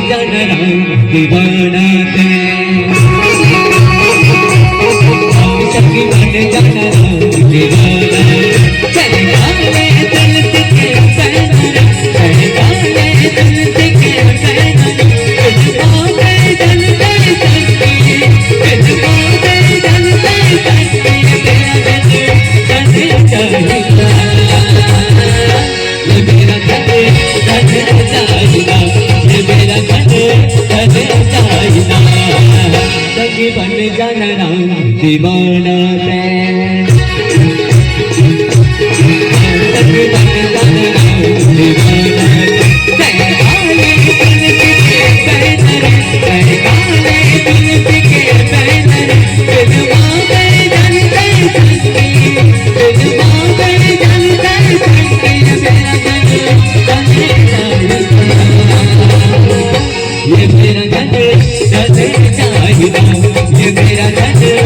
जाना राम दीवाना ते सखी बन जाना राम दीवाना चल गाले चलते के सैना चल गाले चलते के सैना तुझको मैं जलते सखी तुझको मैं जलते सखी तेरा जल चाहिए ये मेरा जल चाहिए ये मेरा जल चाहिए सखी बन जाना राम दीवाना सखी बन जाना राम दीवाना ये मेरा जल चाहिए ये मेरा जल चाहिए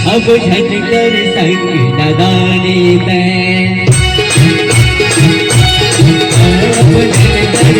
अब झटकर संग दानी में अब झटकर संग दानी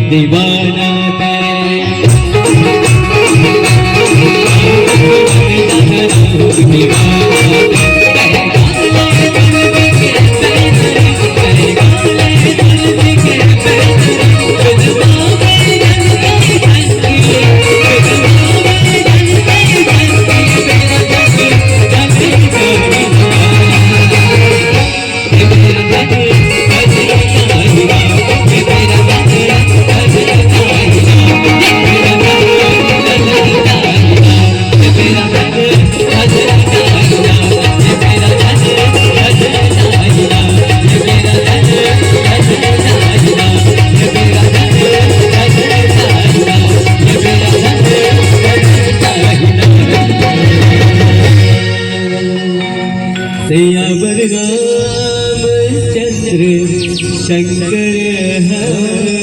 दीवाना दीवाना सियावर रामचंद्र शंकर हरि